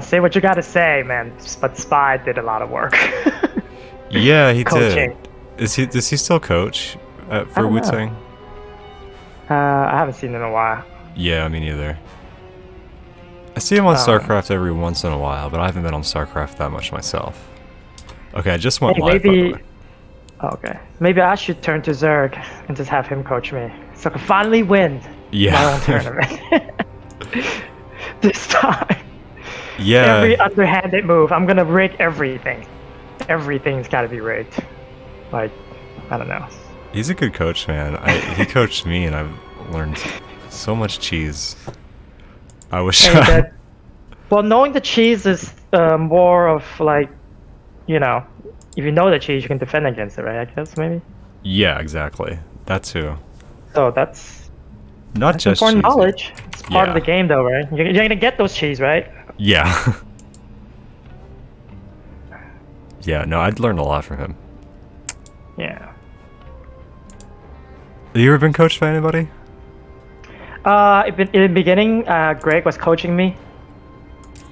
Say what you gotta say, man. But Spy did a lot of work. Yeah, he did. Coaching. Does he still coach I for don't Wu know. Tang? I haven't seen it in a while. Yeah, me neither. I see him on Um, StarCraft every once in a while, but I haven't been on StarCraft that much myself. Okay, I just went hey, live, by the way. maybe. Okay. Maybe I should turn to Zerg and just have him coach me, so I can finally win my own Yeah. tournament. This time. Yeah, Every underhanded move, I'm gonna rig everything. Everything's gotta be rigged. Like, I don't know. he's a good coach, man. He coached me, and I've learned so much cheese. I wish. Hey, that. Well, knowing the cheese is more of like, you know, if you know the cheese, you can defend against it, right? I guess maybe. Yeah, exactly. That too. So that's Not that's just important cheese. knowledge. It's part of the Yeah. game, though, right? You're gonna get those cheese, right? Yeah. Yeah. No, I'd learned a lot from him. Yeah. Have you ever been coached by anybody? In the beginning, Greg was coaching me,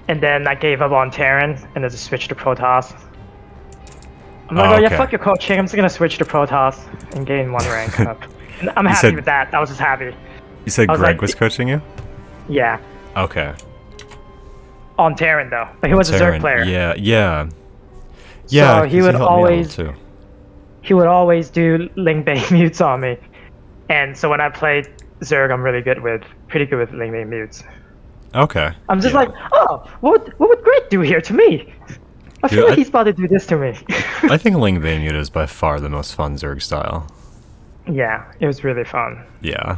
and then I gave up on Terran and then just switched to Protoss. I'm like, Oh, oh yeah, okay. fuck your coaching. I'm just gonna switch to Protoss and gain one rank up. And I'm You happy said with that. I was just happy. you said I was Greg like, was coaching you? yeah, Okay. on Terran though, but he On was a Zerg Terran. player, Yeah, yeah. Yeah, so he because he would helped me out a little always too. he would always do Ling Bei mutes on me. And so when I played Zerg, I'm pretty good with Ling Bei mutes. Okay. I'm just Yeah. like, oh, what would Greg do here to me? I Dude, feel like he's about to do this to me. I think Ling Bangmuta is by far the most fun Zerg style. Yeah, it was really fun. Yeah.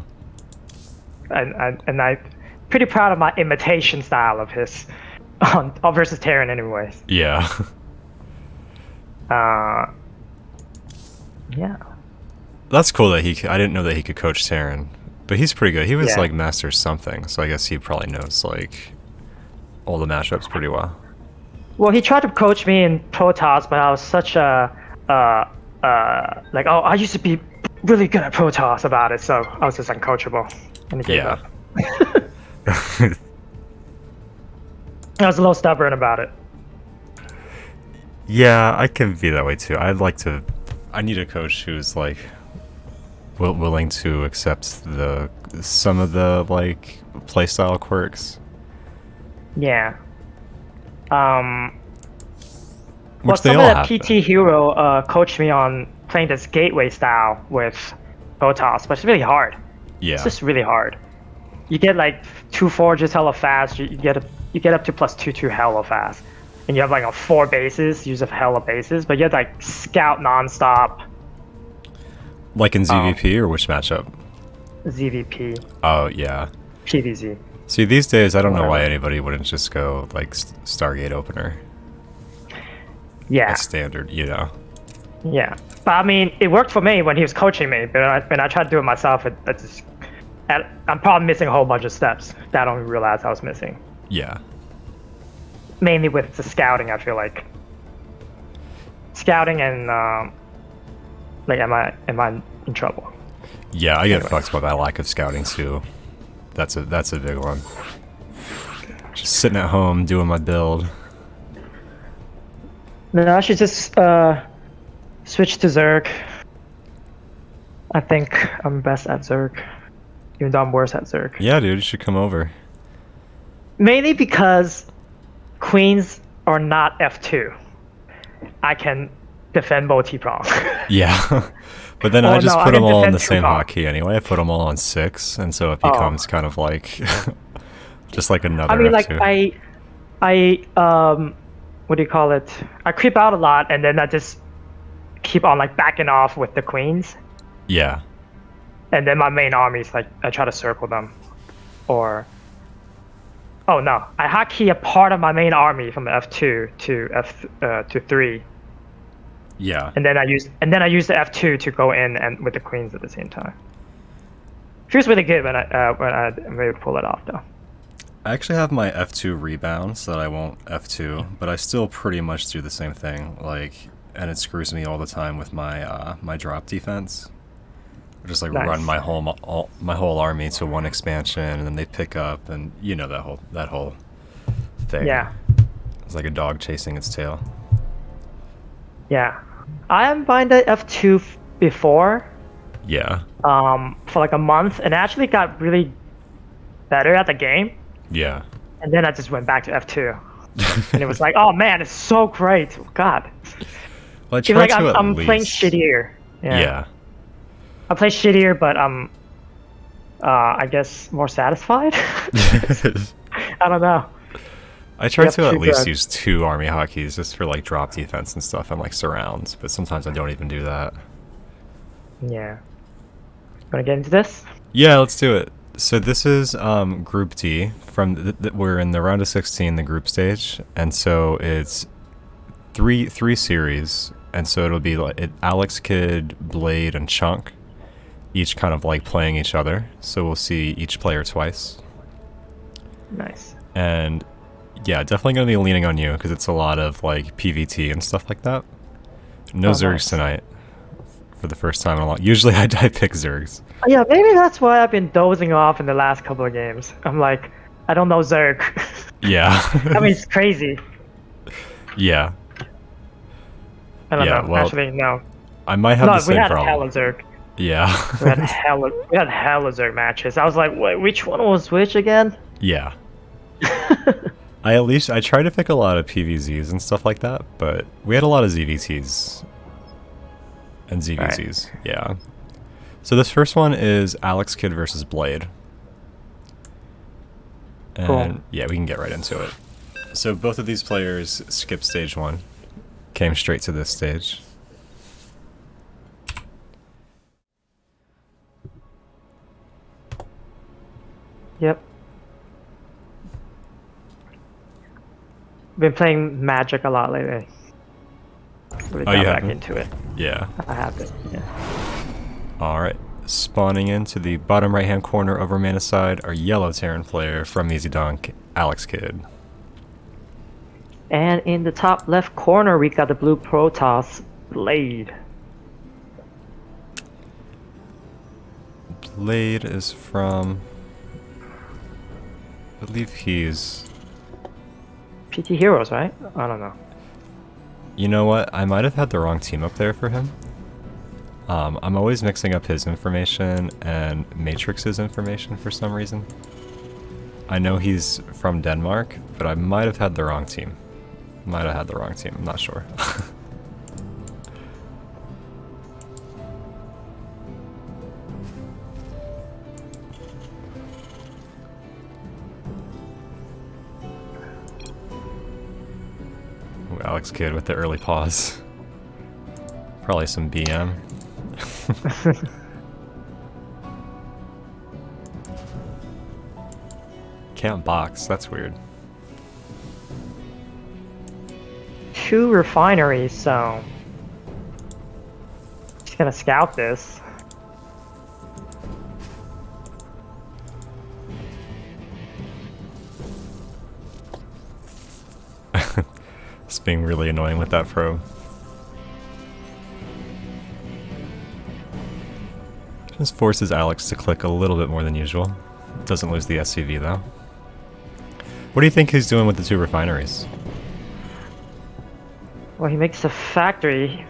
And I pretty proud of my imitation style of his on versus Terran anyways. Yeah. Uh, yeah. That's cool that I didn't know that he could coach Terran. But he's pretty good. He was Yeah. like master something, so I guess he probably knows like all the matchups pretty well. Well, he tried to coach me in Protoss, but I was such a like, oh, I used to be really good at Protoss about it, so I was just uncoachable, and he gave Yeah. up. I was a little stubborn about it. Yeah, I can be that way too. I need a coach who's like willing to accept the some of the like playstyle quirks, Yeah. Well, which they some all of the have. PT Hero coached me on playing this gateway style with Protoss, but it's really hard. It's Yeah. just really hard. You get like 2 forges hella fast. You get up to +2/2 hella fast, and you have like 4 bases. Use of hella bases, but you have like scout nonstop. Like in ZVP or which matchup? ZVP, Oh yeah. PVZ. See, these days I don't know why Whatever. anybody wouldn't just go like Stargate opener Yeah, as standard, you know. yeah. But I mean, it worked for me when he was coaching me. But when I tried to do it myself, I'm probably missing a whole bunch of steps that I don't even realize I was missing. Yeah. Mainly with the scouting, I feel like scouting and like, am I in trouble? Yeah, I get Anyways. fucked by my lack of scouting too. That's a big one. Just sitting at home doing my build. No, I should just switch to Zerg. I think I'm best at Zerg, even though I'm worse at Zerg. Yeah, dude, you should come over. Mainly because queens are not F2. I can defend multi-prong. Yeah. But then Oh, I just no, I put them can all on defend the same two-prong. hotkey anyway. I put them all on 6, and so it Oh. becomes kind of like just like another I mean, like F2. what do you call it? I creep out a lot, and then I just keep on like backing off with the queens, Yeah. and then my main armies like I try to circle them, or oh no, I hotkey a part of my main army from F2 to to 3, Yeah. and then I use the F2 to go in and with the queens at the same time. Feels really good when I'm able to pull it off though. I actually have my F2 rebound so that I won't F2, but I still pretty much do the same thing. Like, and it screws me all the time with my my drop defense. I just like Nice. run my whole army to one expansion, and then they pick up, and you know that whole thing. Yeah. It's like a dog chasing its tail. Yeah. I haven't buying the F2 before, Yeah. for like a month, and I actually got really better at the game. Yeah. And then I just went back to F2, and it was like, oh man, it's so great. God. Well, I Even try like to at I'm playing least. shittier. Yeah. I play shittier, but I'm, I guess more satisfied. I don't know. I try You to have at two least good. use 2 army hotkeys just for like drop defense and stuff and like surrounds, but sometimes I don't even do that. Yeah. Wanna get into this? Yeah, let's do it. So this is Group D. We're in the round of 16, the group stage, and so it's three series, and so it'll be like Alex Kidd, Blade, and Chunk, each kind of like playing each other. So we'll see each player twice. Nice. And yeah, definitely gonna be leaning on you because it's a lot of like PVT and stuff like that. No Oh, Zergs nice. tonight for the first time in a long. Usually I pick Zergs. Yeah, maybe that's why I've been dozing off in the last couple of games. I'm like, I don't know Zerg. Yeah. I mean, it's crazy. Yeah. I don't Yeah. know. Well, Actually, no. I might have No, the we same had problem. hella Zerg. Yeah. We had hella Zerg matches. I was like, wait, which one was which again? Yeah. I try to pick a lot of PVZs and stuff like that, but we had a lot of ZVTs and ZVZs. Right. Yeah. So this first one is Alex Kidd versus Blade. And cool. Yeah, we can get right into it. So both of these players skipped stage 1, came straight to this stage. Yep. Been playing Magic a lot lately. Really got back into it. Yeah. I have it. Yeah. Alright. Spawning into the bottom right hand corner over mana side, our yellow Terran player from Easy Dunk, Alex Kidd. And in the top left corner, we got the blue Protoss, Blade. Blade is from... I believe he's... PT Heroes, right? I don't know. You know what? I might have had the wrong team up there for him. I'm always mixing up his information and Matrix's information for some reason. I know he's from Denmark, but I might have had the wrong team. I'm not sure. Ooh, Alex Kidd with the early pause. Probably some BM. Can't box, that's weird. 2 refineries, so just gonna scout this. It's being really annoying with that probe. Just forces Alex to click a little bit more than usual. Doesn't lose the SCV though. What do you think he's doing with the 2 refineries? Well, he makes a factory.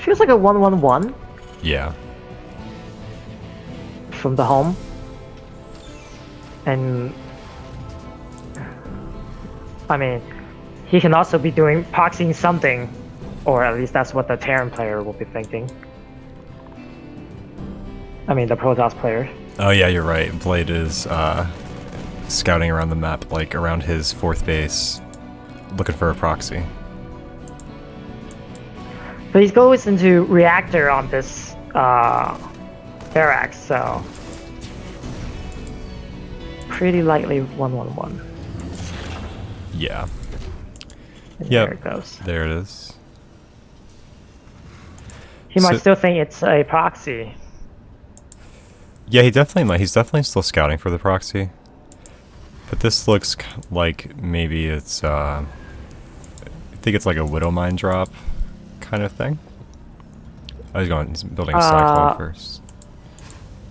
Feels like a 1-1-1. Yeah. From the home. And I mean, he can also be doing proxying something, or at least that's what the Terran player will be thinking. I mean, the Protoss player. Oh yeah, you're right. Blade is scouting around the map, like around his 4th base, looking for a proxy. But he goes into reactor on this barracks, so pretty likely 1-1-1. Yeah. Yeah. There it goes. There it is. He might still think it's a proxy. Yeah, he definitely might. He's definitely still scouting for the proxy. But this looks like maybe it's, I think it's like a Widow Mine drop kind of thing. Oh, he's building a Cyclone first.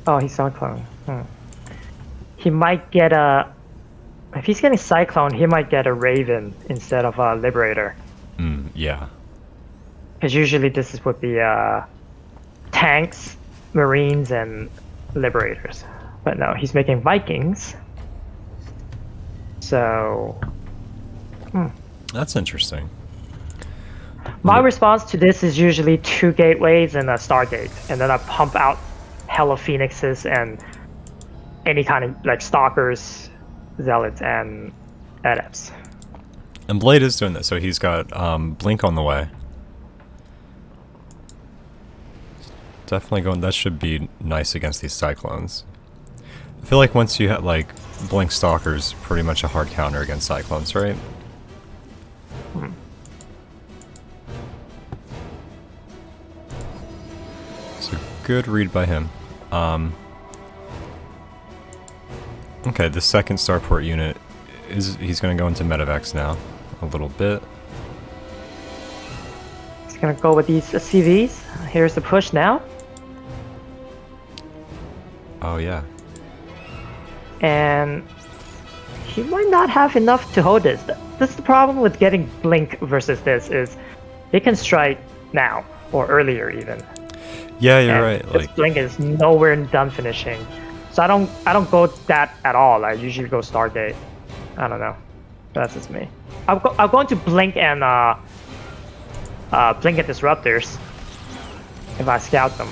Oh, he's Cyclone. He might get a If he's getting Cyclone, he might get a Raven instead of a Liberator. Yeah. Because usually this would be tanks, Marines, and Liberators. But no, he's making Vikings. So... That's interesting. My response to this is usually 2 gateways and a Stargate. And then I pump out hella Phoenixes and any kind of like Stalkers, Zealots, and Adepts. And Blade is doing this, so he's got Blink on the way. Definitely going. That should be nice against these Cyclones. I feel like once you have like Blink Stalkers, pretty much a hard counter against Cyclones, right? So good read by him. Okay, the second starport unit he's going to go into Medivacs now a little bit. He's gonna go with these CVs. Here's the push now. Oh yeah. And he might not have enough to hold this. This is the problem with getting Blink versus this is they can strike now or earlier even. Yeah, you're And right. this Like Blink is nowhere done finishing. So I don't go that at all. I usually go Stargate. I don't know. That's just me. I'm going to Blink and Blink at Disruptors if I scout them.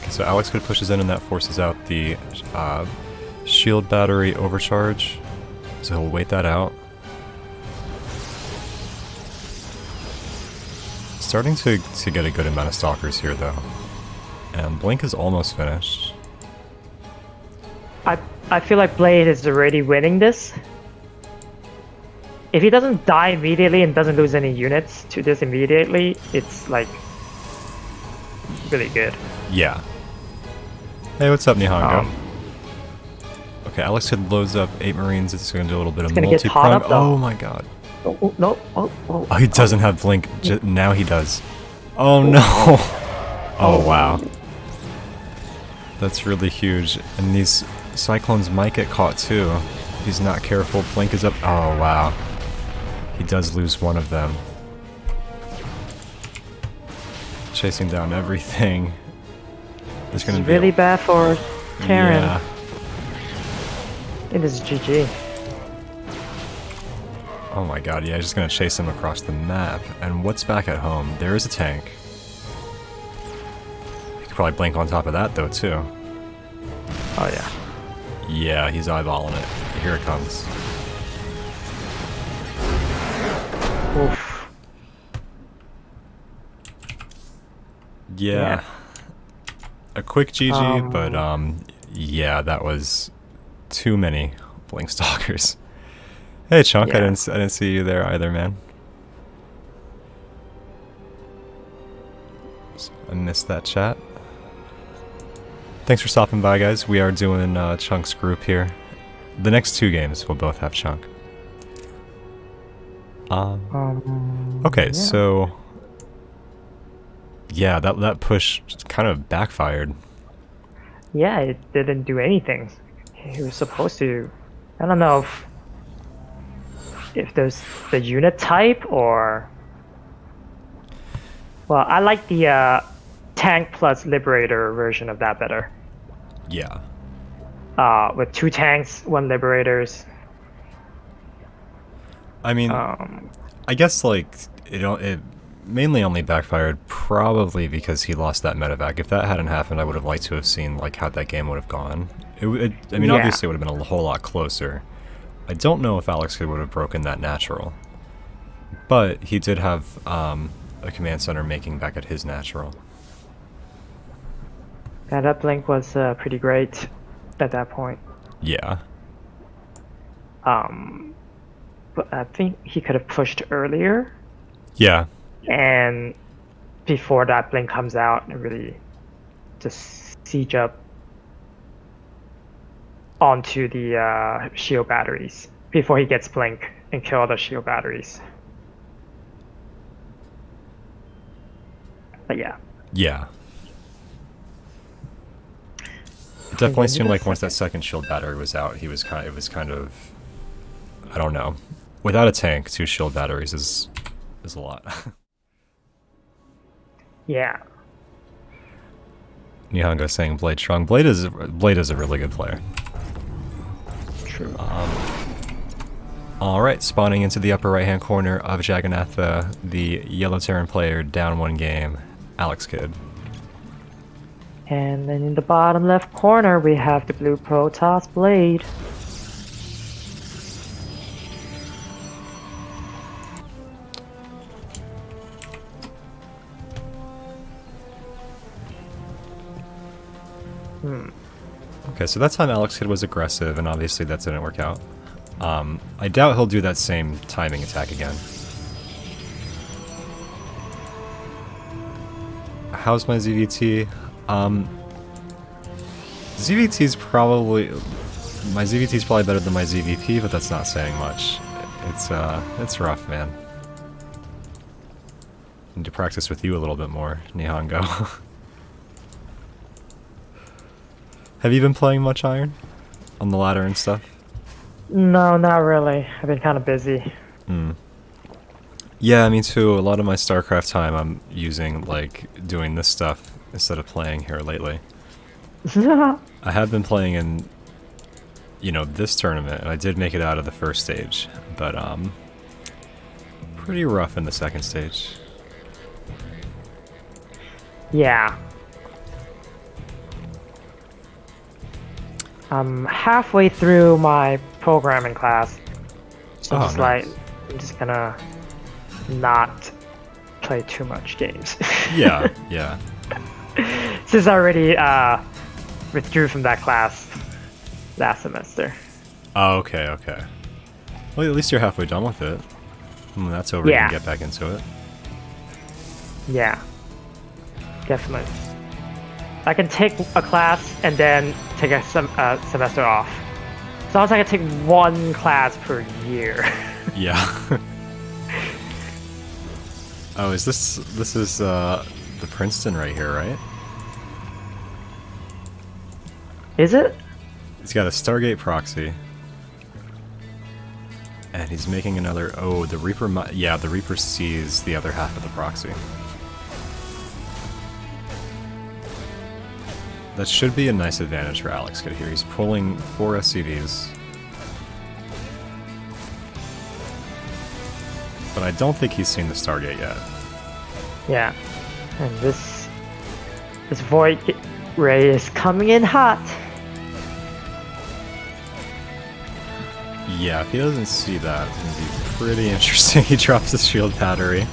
okay, so Alex Good pushes in and that forces out the shield battery overcharge. So he'll wait that out. Starting to get a good amount of stalkers here though. And Blink is almost finished. I feel like Blade is already winning this. If he doesn't die immediately and doesn't lose any units to this immediately, it's like really good. Yeah. Hey, what's up, Nihongo? Okay, Alex Hood loads up 8 Marines. It's going to do a little bit of gonna get caught multi-prime. up, though. Oh my god. Oh, no. Oh, he doesn't have Blink. Now he does. Oh no. Oh wow. That's really huge. And these Cyclones might get caught too. If he's not careful. Blink is up. Oh wow. He does lose one of them. Chasing down everything. There's gonna It's be really bad for Terran. Yeah. It is GG. Oh my god, yeah, he's just gonna chase him across the map. And what's back at home? There is a tank. He could probably blink on top of that though too. Oh yeah. Yeah, he's eyeballing it. Here it comes. Oof. Yeah. A quick GG, but yeah, that was too many Blink Stalkers. Hey Chunk, Yeah. I didn't see you there either, man. I missed that chat. Thanks for stopping by, guys. We are doing Chunk's group here. The next 2 games will both have Chunk. Okay, yeah. so yeah, that push kind of backfired. Yeah, it didn't do anything. He was supposed to. I don't know if there's the unit type or. Well, I like the tank plus Liberator version of that better. Yeah. With 2 tanks, 1 Liberators. I mean, I guess like it mainly only backfired probably because he lost that medevac. If that hadn't happened, I would have liked to have seen like how that game would have gone. I mean, Yeah. obviously it would have been a whole lot closer. I don't know if Alex would have broken that natural, but he did have a command center making back at his natural. Yeah, that blink was pretty great at that point. Yeah. But I think he could have pushed earlier, Yeah. and before that blink comes out, and really just siege up onto the shield batteries before he gets blink and kill the shield batteries. But yeah. Yeah. It definitely seemed like once that second shield battery was out, it was kind of, I don't know. Without a tank, 2 shield batteries is a lot. Yeah. Nihongo saying Blade strong. Blade is a really good player. True. Alright, spawning into the upper right hand corner of Jagannatha, the yellow Terran player, down 1 game, Alex Kidd. And then in the bottom left corner, we have the blue Protoss Blade. Okay, so that time Alex Kidd was aggressive, and obviously that didn't work out. I doubt he'll do that same timing attack again. How's my ZVT? ZVT's probably... My ZVT's probably better than my ZVP, but that's not saying much. It's rough, man. Need to practice with you a little bit more, Nihongo. Have you been playing much Iron? On the ladder and stuff? No, not really. I've been kind of busy. Yeah, me too. A lot of my StarCraft time I'm using, like, doing this stuff instead of playing here lately. I have been playing in, you know, this tournament, and I did make it out of the first stage, but, pretty rough in the second stage. Yeah. I'm halfway through my programming class, so Oh, nice. I'm just gonna not play too much games. Yeah, yeah. Since I already withdrew from that class last semester. Oh, okay, okay. Well, at least you're halfway done with it. When that's over, Yeah. you can get back into it. Yeah, definitely. I can take a class and then take a semester off. So I was like, I take 1 class per year. Yeah. Oh, is this is the Princeton right here, right? Is it? He's got a Stargate proxy. And he's making another... Oh, the Reaper... Yeah, the Reaper sees the other half of the proxy. That should be a nice advantage for Alex Kidd here. He's pulling 4 SCVs. But I don't think he's seen the Stargate yet. Yeah. And this Void Ray is coming in hot. Yeah, if he doesn't see that, it's going to be pretty interesting. He drops the shield battery.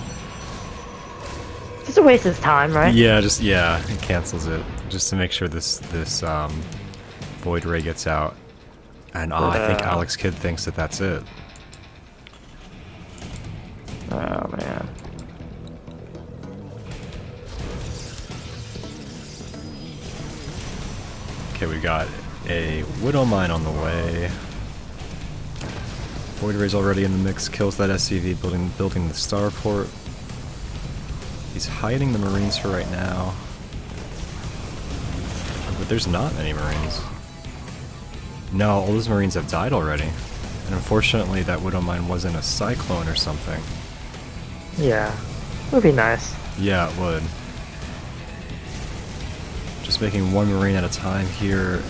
Just a waste of his time, right? Yeah, he cancels it. Just to make sure this Void Ray gets out. And I think Alex Kidd thinks that that's it. Oh, man. Okay, we got a Widow Mine on the way. Void Ray's already in the mix, kills that SCV, building the starport. He's hiding the Marines for right now. But there's not many Marines. No, all those Marines have died already. And unfortunately that Widow Mine wasn't a Cyclone or something. Yeah. Would be nice. Yeah, it would. Just making 1 Marine at a time here.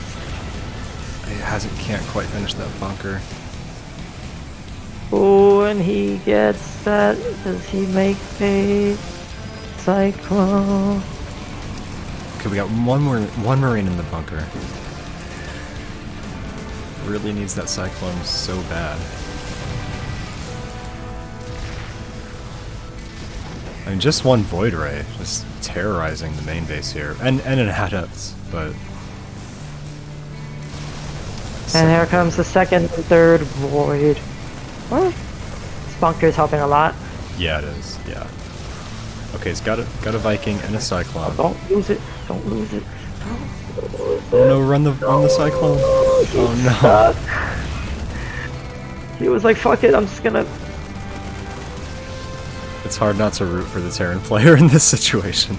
Can't quite finish that bunker. Oh, and he gets that. Does he make a Cyclone? Okay, we got one Marine in the bunker. Really needs that Cyclone so bad. I mean, just 1 Void Ray, just terrorizing the main base here. And an Adepts, but... And here comes the second and third Void. What? This bunker is helping a lot. Yeah, it is, yeah. Okay, it's got a Viking and a Cyclone. Oh, don't lose it. Don't lose it. Oh no, run the Cyclone. Oh no. He was like, fuck it, I'm just gonna... It's hard not to root for the Terran player in this situation.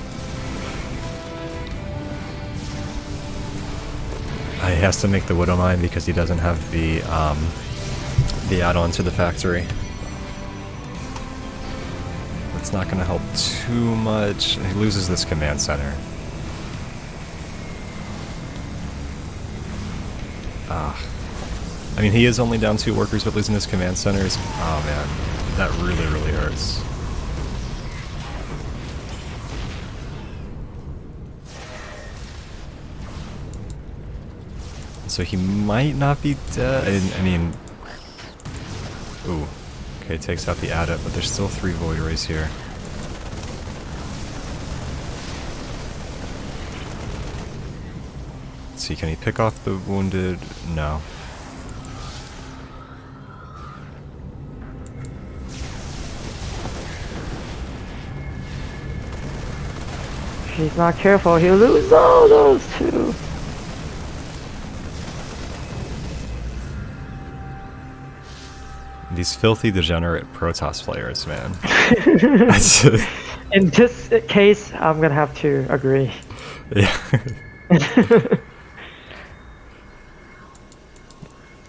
he has to make the Widow Mine because he doesn't have the add-on to the factory. It's not going to help too much. He loses this command center. I mean, he is only down 2 workers, but losing his command centers. Oh man, that really, really hurts. So he might not be dead. I mean, ooh. Okay, takes out the adept, but there's still 3 void rays here. Let's see, can he pick off the wounded? No. If he's not careful, he'll lose all those 2. These filthy, degenerate Protoss players, man. In this case, I'm gonna have to agree. Yeah.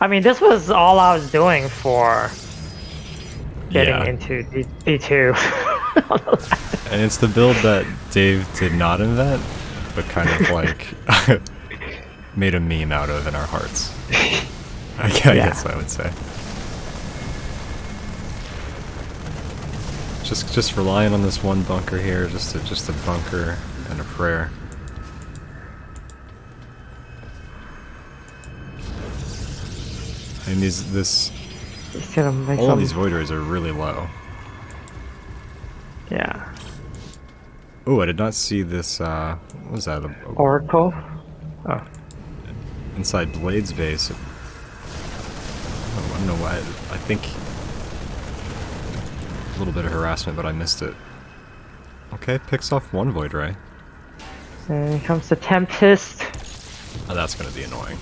I mean, this was all I was doing for getting into D2. And it's the build that Dave did not invent, but kind of like made a meme out of in our hearts. I guess I would say. Just relying on this one bunker here, just a bunker and a prayer. And all these void rays are really low. Yeah. Oh, I did not see this. What was that? Oracle. Oh. Inside Blade's base. I don't know why. I think a little bit of harassment, but I missed it. Okay, picks off 1 void ray. And here comes the Tempest. Oh, that's gonna be annoying.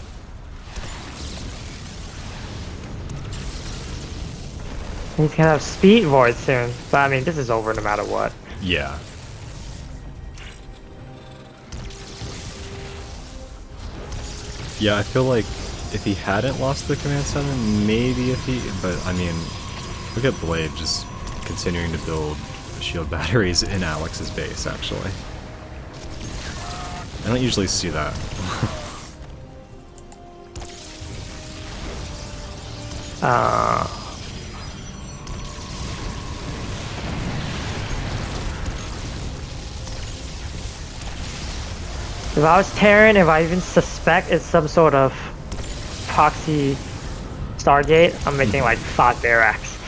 He's gonna have speed void soon, but I mean, this is over no matter what. Yeah. Yeah, I feel like if he hadn't lost the command center, maybe but I mean, look at Blade just continuing to build shield batteries in Alex's base, actually. I don't usually see that. If I was Terran, if I even suspect it's some sort of proxy Stargate, I'm making like 5 barracks.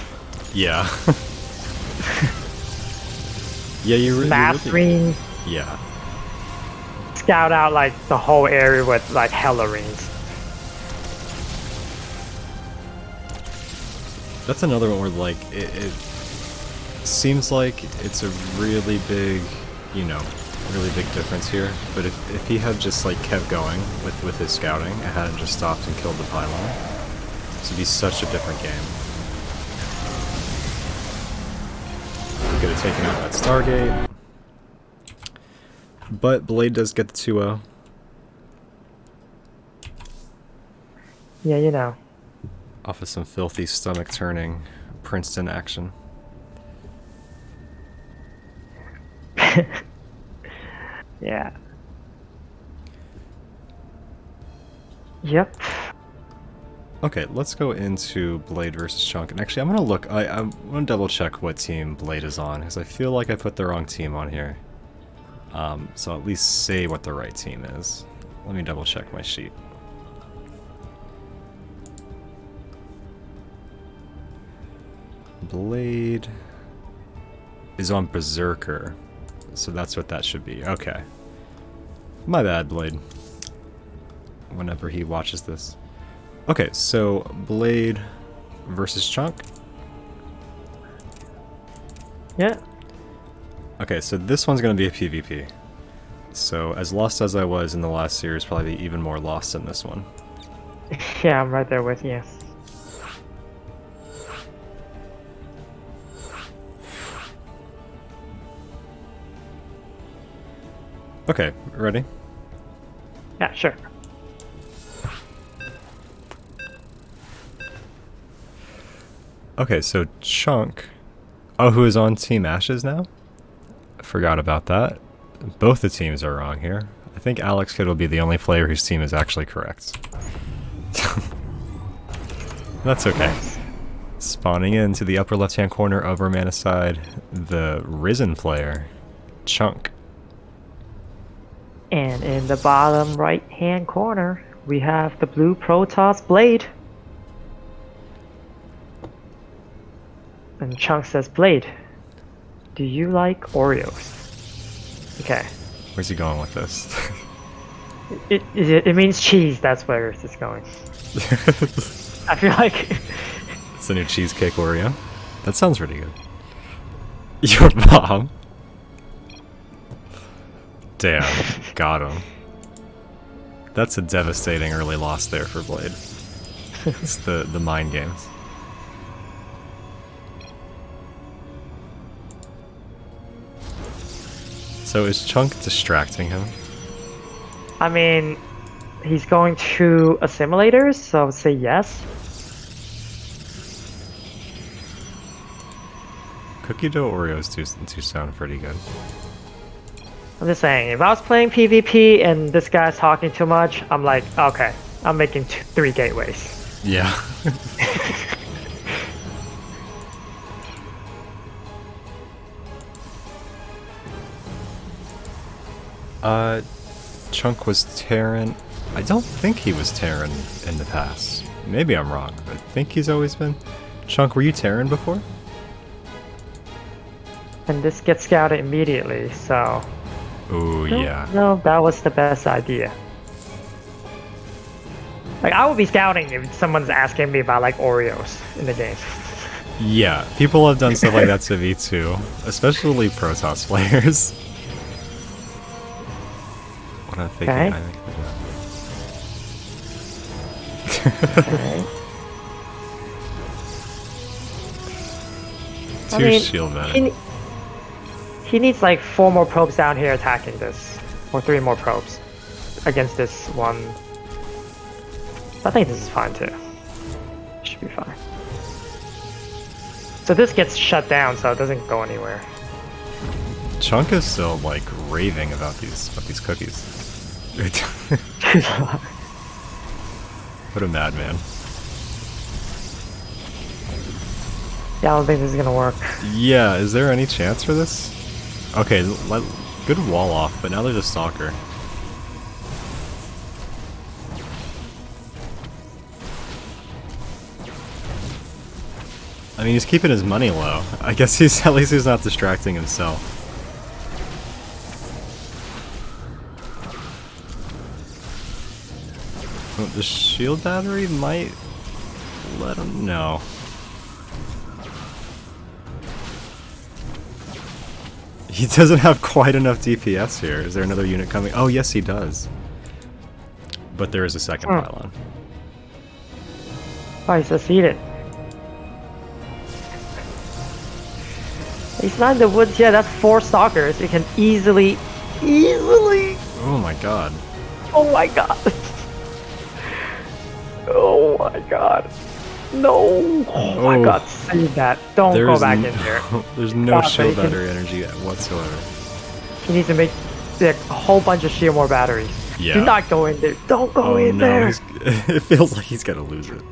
Yeah. Yeah, you really... Yeah. Scout out like the whole area with like Hellarines. That's another one where like it seems like it's a really big, you know, really big difference here. But if he had just like kept going with his scouting and hadn't just stopped and killed the pylon, this would be such a different game. Could have taken out that Stargate. But Blade does get the 2-0. Yeah, you know. Off of some filthy stomach-turning Princeton action. Yeah. Yep. Okay, let's go into Blade versus Chunk. And actually, I'm gonna look. I'm gonna double check what team Blade is on, because I feel like I put the wrong team on here. So at least say what the right team is. Let me double check my sheet. Blade is on Berserker, so that's what that should be. Okay. My bad, Blade. Whenever he watches this. Okay, so Blade versus Chunk. Yeah. Okay, so this one's gonna be a PvP. So as lost as I was in the last series, probably be even more lost in this one. Yeah, I'm right there with you. Okay, ready? Yeah, sure. Okay, so Chunk. Oh, who is on Team Ashes now? I forgot about that. Both the teams are wrong here. I think Alex Kidd will be the only player whose team is actually correct. That's okay. Nice. Spawning into the upper left-hand corner of our mana side, the Risen player, Chunk. And in the bottom right-hand corner, we have the blue Protoss Blade. And Chunk says, Blade, do you like Oreos? Okay. Where's he going with this? It means cheese, that's where it's going. I feel like... It's the new cheesecake Oreo. That sounds pretty good. Your mom? Damn, got him. That's a devastating early loss there for Blade. It's the mind games. So is Chunk distracting him? I mean, he's going to assimilators, so I would say yes. Cookie dough Oreos do sound pretty good. I'm just saying, if I was playing PvP and this guy's talking too much, I'm like, okay, I'm making 3 gateways. Yeah. Chunk was Terran. I don't think he was Terran in the past. Maybe I'm wrong, but I think he's always been. Chunk, were you Terran before? And this gets scouted immediately, so... Ooh, yeah. No, that was the best idea. Like, I would be scouting if someone's asking me about, like, Oreos in the game. Yeah, people have done stuff like that to me too, especially Protoss players. What I'm thinking, Okay. I think. Okay. Two I mean, shield men. He needs like 4 more probes down here attacking this, or 3 more probes against this one. I think this is fine too. Should be fine. So this gets shut down, so it doesn't go anywhere. Chunk is still like raving about these cookies. What a madman. Yeah, I don't think this is gonna work. Yeah, is there any chance for this? Okay, good wall off, but now there's a stalker. I mean, he's keeping his money low. I guess at least he's not distracting himself. Oh, the shield battery might let him know. He doesn't have quite enough DPS here. Is there another unit coming? Oh, yes, he does. But there is a second pylon. Oh, he's succeeded. He's not in the woods yet. That's 4 stalkers. You can easily. Oh my god. Oh my god. Oh my god. No. Oh my god. Save that. Don't go back in there. There's no shield battery energy whatsoever. He needs to make like, a whole bunch of shield more batteries. Yeah. Do not go in there. Don't go in no, there. It feels like he's gonna lose it.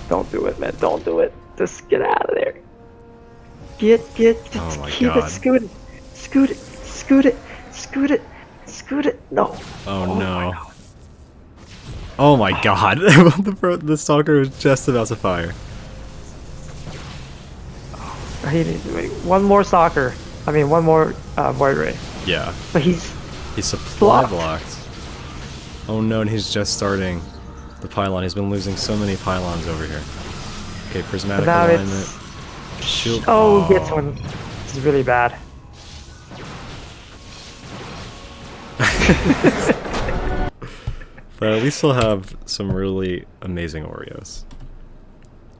Don't do it, man. Don't do it. Just get out of there. Get. Oh my keep god. it. Scoot it. No. Oh no. Oh my god. The stalker was just about to fire. He needs to make 1 more stalker. I mean, 1 more void ray. Yeah. But he's supply blocked. Oh no, and he's just starting the pylon. He's been losing so many pylons over here. Okay, prismatic alignment. Shield. Oh, gets one. This is really bad. But at least he'll have some really amazing Oreos.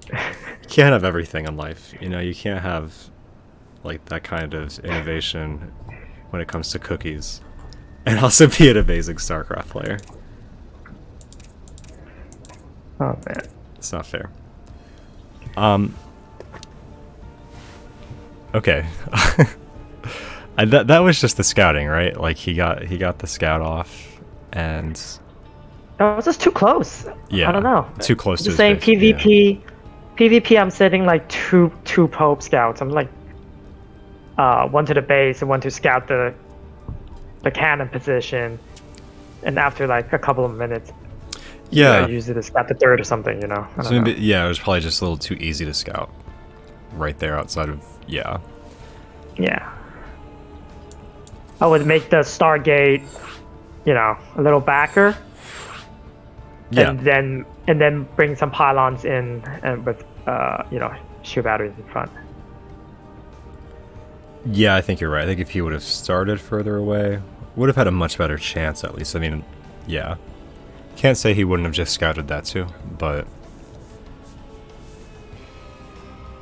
You can't have everything in life, you know, you can't have like that kind of innovation when it comes to cookies. And also be an amazing StarCraft player. Oh man. It's not fair. Okay. That was just the scouting, right? Like he got the scout off, and That was just too close. yeah, I don't know. too close to Just his saying base. Yeah. PvP. I'm setting like two Pope scouts. I'm like one to the base and one to scout the cannon position. And after like a couple of minutes, Yeah. I use it to scout the third or something. You know. I So don't maybe, know. yeah, it was probably just a little too easy to scout. Right there outside of yeah. Yeah. I would make the Stargate, you know, a little backer. Yeah. And then bring some pylons in and with you know, shield batteries in front. Yeah, I think you're right. I think if he would have started further away, would have had a much better chance at least. I mean, yeah. Can't say he wouldn't have just scouted that too, but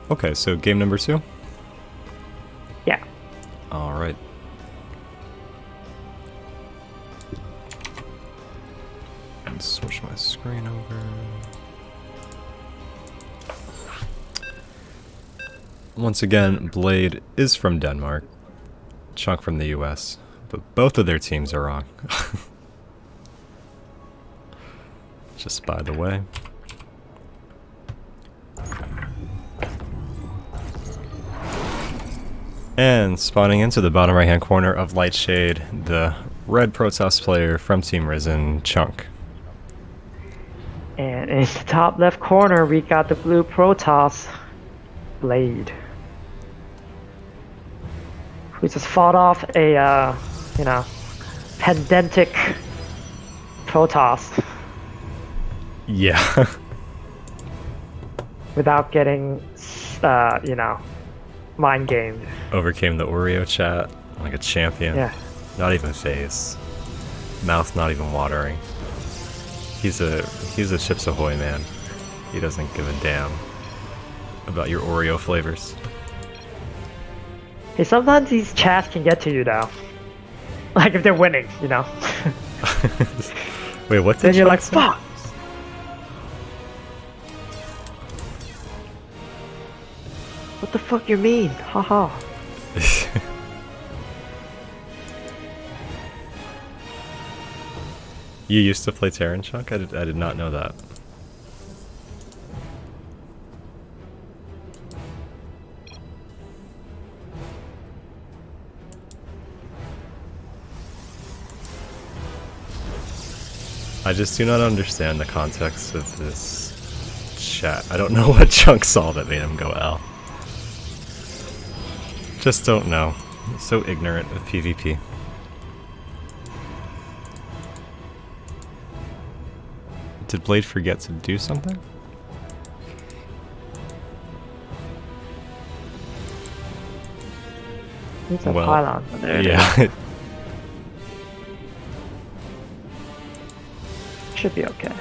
okay, so game number 2? Yeah. Alright. And switch my screen over. Once again, Blade is from Denmark, Chunk from the US, but both of their teams are wrong. Just by the way. And spawning into the bottom right hand corner of Lightshade, the red Protoss player from Team Risen, Chunk. And in the top left corner, we got the blue Protoss, Blade, who just fought off a, you know, pedantic Protoss Yeah. without getting, you know, mind gamed. Overcame the Oreo chat like a champion. Yeah. Not even phased. Mouth not even watering. He's a Chips Ahoy man. He doesn't give a damn about your Oreo flavors. Hey, sometimes these chats can get to you though. Like if they're winning, you know. Wait, what did Then you're Chunk like, say? fuck. What the fuck you mean? Haha. You used to play Terran, Chunk? I did not know that. I just do not understand the context of this chat. I don't know what Chunk saw that made him go L. Just don't know. So ignorant of PvP. Did Blade forget to do something? It's a Well, pylon. There it is. Yeah. Should be okay.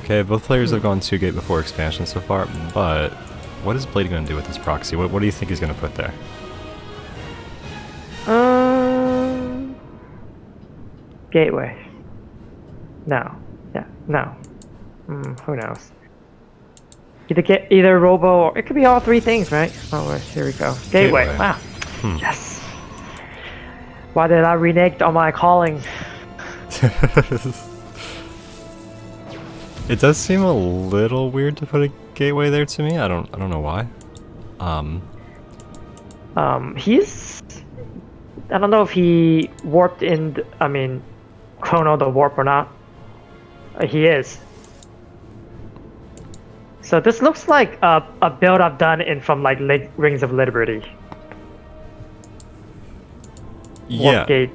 Okay, both players have gone 2-gate before expansion so far, but what is Blade going to do with this proxy? What do you think he's going to put there? Gateway. No. Yeah. No. Who knows? Either Robo or it could be all three things, right? Oh, wait, here we go. Gateway. Gateway. Wow. Yes. Why did I renege on my calling? It does seem a little weird to put a gateway there to me. I don't know why. He's. I don't know if he warped in. I mean, chrono the warp or not. He is. So this looks like a build I've done in from like Rings of Liberty. Yeah. Warpgate.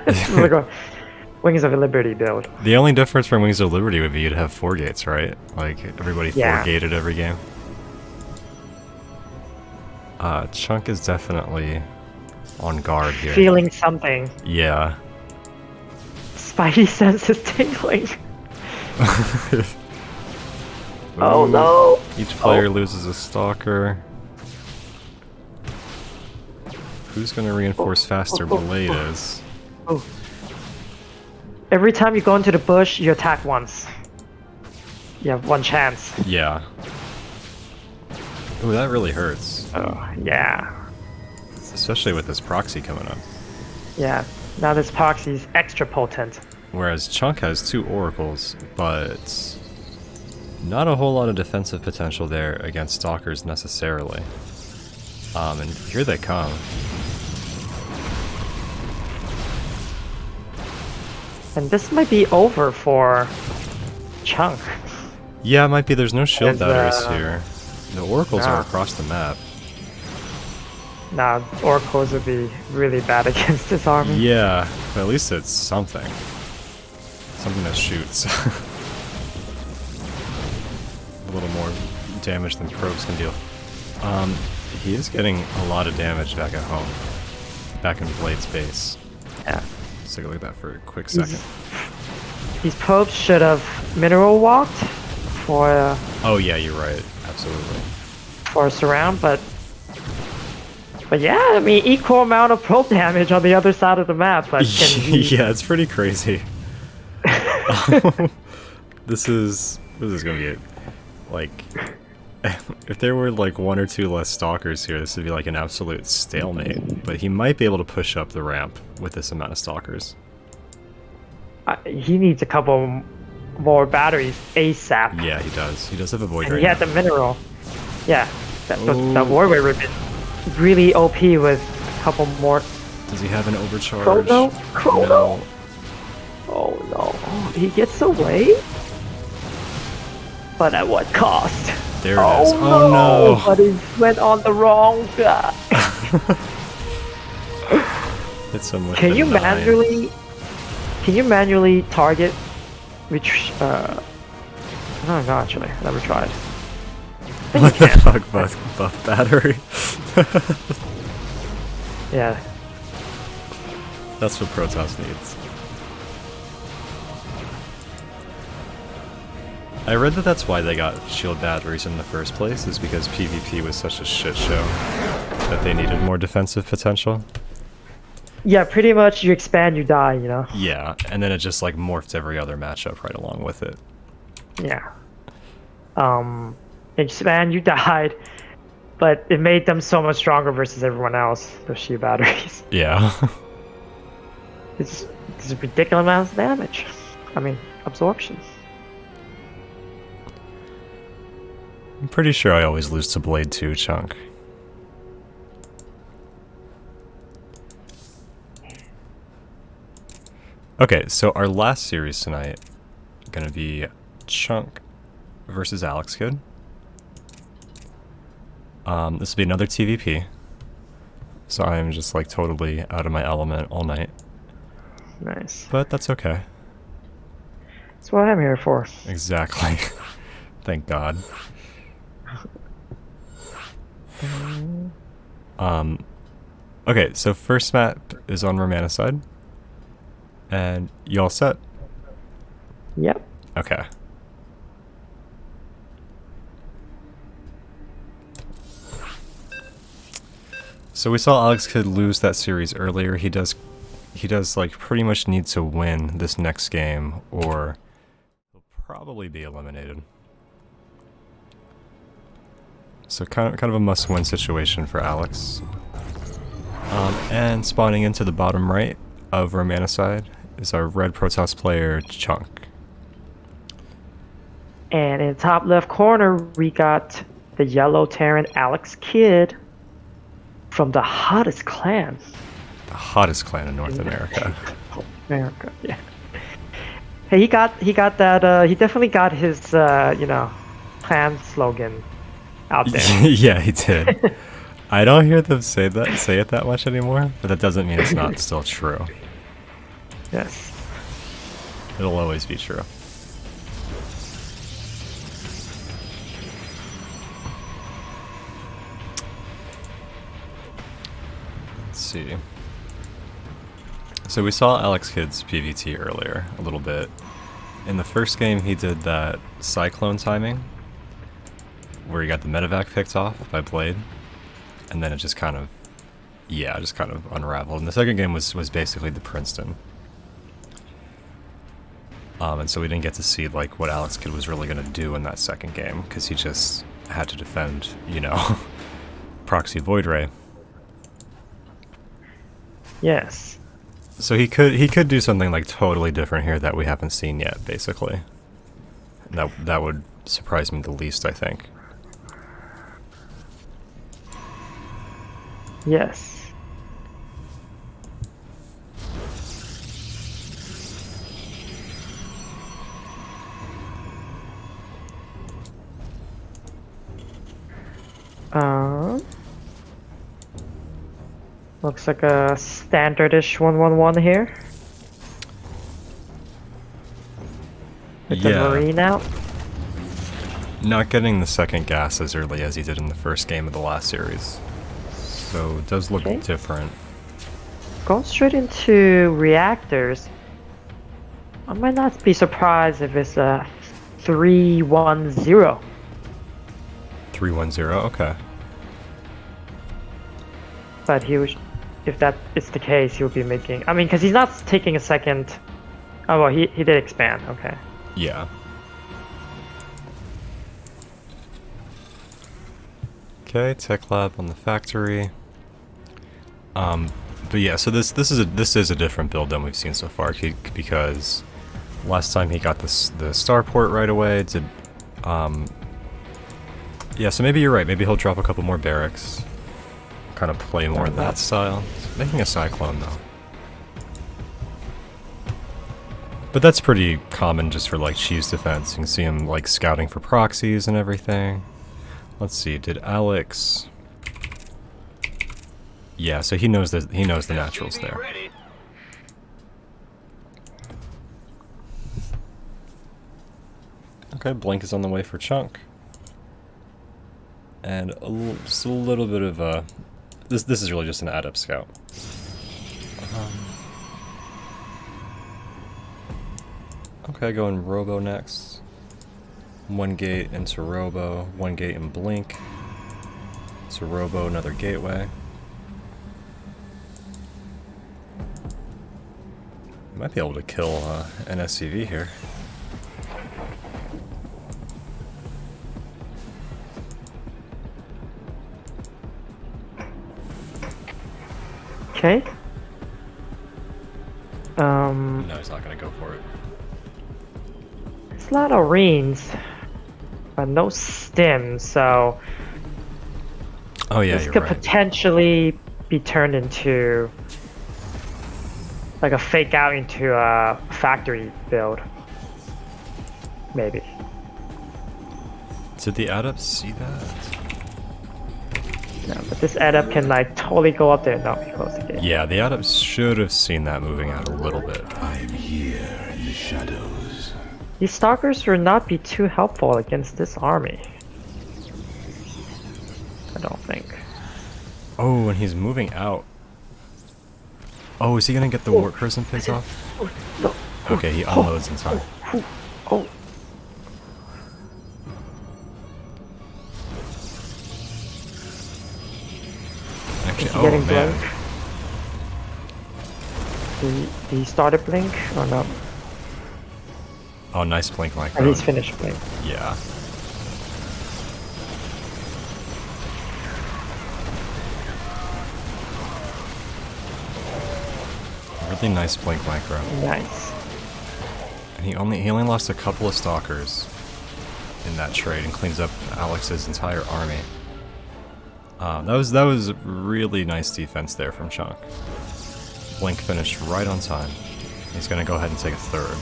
It's like a Wings of Liberty build. The only difference from Wings of Liberty would be you'd have 4 gates, right? Like everybody 4-gated every game. Chunk is definitely on guard here. Feeling something. Yeah. Spidey sense is tingling. Oh no! Each player loses a stalker. who's gonna reinforce faster? Blade is. Oh. Every time you go into the bush, you attack once. You have one chance. Yeah. Ooh, that really hurts. Oh, yeah. Especially with this proxy coming up. Yeah. Now this proxy's extra potent. Whereas Chunk has 2 oracles, but not a whole lot of defensive potential there against stalkers necessarily. And here they come. And this might be over for Chunk. Yeah, it might be. There's no shield There's, batteries here. The oracles are across the map. Nah, oracles would be really bad against this army. Yeah, but at least it's something. Something that shoots. A little more damage than probes can deal. He is getting a lot of damage back at home. Back in Blade's base. Yeah. Let's take a look at that for a quick second. These probes should have mineral walked for Oh yeah, you're right. Absolutely. for a surround, but yeah, I mean equal amount of probe damage on the other side of the map, but can he... Yeah, it's pretty crazy. This is gonna be it. Like, if there were like 1 or 2 less stalkers here, this would be like an absolute stalemate. But he might be able to push up the ramp with this amount of stalkers. He needs a couple more batteries ASAP. Yeah, he does. He does have a void And right he had now. the mineral. Yeah, the void ray would be really OP with a couple more. Does he have an overcharge? Chrono? No. Oh no, he gets away? But at what cost? There it is. Oh no! But he went on the wrong guy. Hits him with Can the you 9. manually target which no, actually, never tried. What the fuck, buff battery? Yeah. That's what Protoss needs. I read that that's why they got shield batteries in the first place, is because PvP was such a shit show that they needed more defensive potential. Yeah, pretty much you expand, you die, you know? Yeah, and then it just like morphed every other matchup right along with it. Yeah. Expand, you died, but it made them so much stronger versus everyone else, those shield batteries. Yeah. It's a ridiculous amount of damage. I mean, absorption. I'm pretty sure I always lose to Blade 2, Chunk. Okay, so our last series tonight gonna be Chunk versus Alex Kid. This will be another TVP. So I'm just like totally out of my element all night. Nice. But that's okay. That's what I'm here for. Exactly. Thank God. Okay, so first map is on Romanicide. And you all set? Yep. Okay. So we saw Alex Kidd lose that series earlier. He does like pretty much need to win this next game or he'll probably be eliminated. So kind of a must-win situation for Alex. And spawning into the bottom right of Romanicide is our red Protoss player, Chunk. And in the top left corner, we got the yellow Terran Alex Kidd from the hottest clan. The hottest clan in North America. America, yeah. Hey, he got that. He definitely got his, clan slogan out there. Yeah, he did. I don't hear them say it that much anymore, but that doesn't mean it's not still true. Yes. It'll always be true. Let's see. So we saw Alex Kidd's PVT earlier a little bit. In the first game, he did that Cyclone timing, where he got the medevac picked off by Blade, and then it just kind of yeah, just kind of unraveled. And the second game was basically the Princeton. And so we didn't get to see like what Alex Kidd was really going to do in that second game because he just had to defend, you know, proxy Void Ray. Yes. So he could do something like totally different here that we haven't seen yet, basically. That would surprise me the least, I think. Yes. Looks like a standardish 1-1-1 here. With the Marine out. Not getting the second gas as early as he did in the first game of the last series. So it does look different. Going straight into reactors. I might not be surprised if it's a 3-1-0. 3-1-0, okay. But he was, if that is the case, he'll be making. I mean, because he's not taking a second. Oh well, he did expand. Okay. Yeah. Okay, tech lab on the factory. But yeah, so this is a different build than we've seen so far because last time he got the starport right away. Yeah, so maybe you're right. Maybe he'll drop a couple more barracks. Kind of play more that style. Making a cyclone though. But that's pretty common just for like cheese defense. You can see him like scouting for proxies and everything. Let's see, did Alex... Yeah, so he knows the naturals there. Okay, Blink is on the way for Chunk. And just a little bit of a... This is really just an adept scout. Okay, going Robo next. One gate into Robo, one gate in Blink. So Robo, another gateway. Might be able to kill an SCV here. Okay. No, he's not gonna go for it. It's a lot of Reens, but no stims, so oh yeah, this could potentially be turned into like a fake out into a factory build. Maybe. Did the adepts see that? No, but this adept can like totally go up there and not be close to gate. Yeah, the adepts should have seen that moving out a little bit. I'm here in the shadows. These stalkers will not be too helpful against this army. I don't think. Oh, and he's moving out. Oh, is he gonna get the warp person picked off? No. Okay, he unloads in time. Oh. Actually, Is he getting man. Blink? Did he start a blink or no? Oh, nice blink like And he's finished blink. Yeah. Really nice blink micro. Nice. And he only lost a couple of stalkers in that trade and cleans up Alex's entire army. That was really nice defense there from Chunk. Blink finished right on time. He's gonna go ahead and take a third.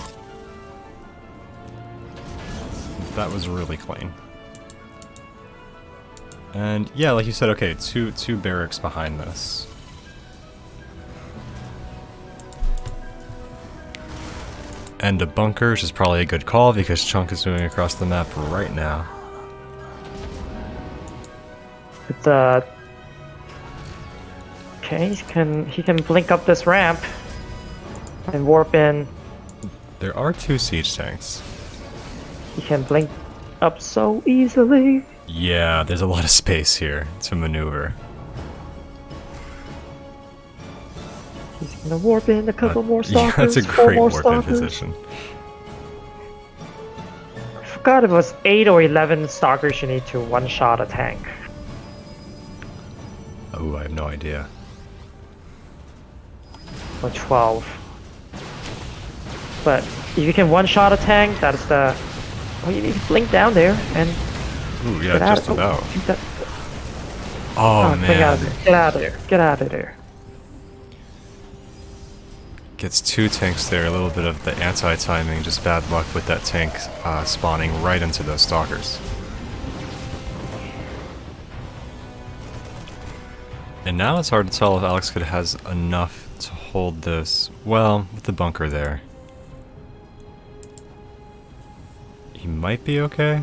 That was really clean. And yeah, like you said, okay, two barracks behind this. And a bunkers is probably a good call because Chunk is moving across the map right now. It's okay, he can blink up this ramp and warp in. There are two siege tanks. He can blink up so easily. Yeah, there's a lot of space here to maneuver. He's gonna warp in a couple more Yeah, stalkers. that's a 4 great more warp in stalkers. position. I forgot it was 8 or 11 stalkers you need to one-shot a tank. Oh, I have no idea. Or 12. But if you can one-shot a tank, that's the... Oh, you need to blink down there and Ooh, yeah, get out just of... about. shoot that... Oh, blink out of man. there. Get out of there. Get out of there. Gets 2 tanks there, a little bit of the anti-timing, just bad luck with that tank spawning right into those stalkers. And now it's hard to tell if Alex Kidd has enough to hold this, well, with the bunker there. He might be okay.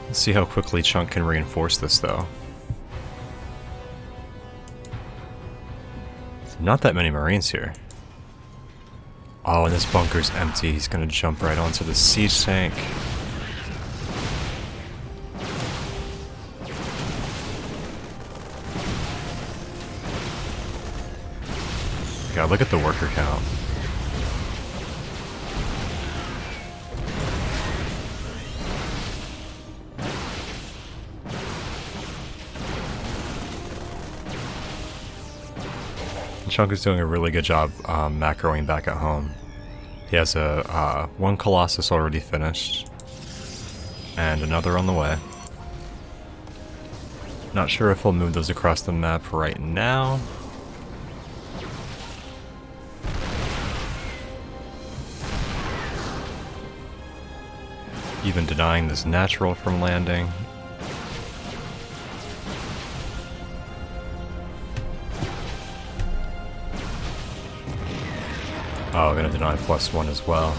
Let's see how quickly Chunk can reinforce this, though. Not that many Marines here. Oh, and this bunker's empty. He's gonna jump right onto the siege tank. God, look at the worker count. Chunk is doing a really good job macroing back at home. He has a one Colossus already finished, and another on the way. Not sure if he'll move those across the map right now. Even denying this natural from landing. Oh, gonna deny +1 as well.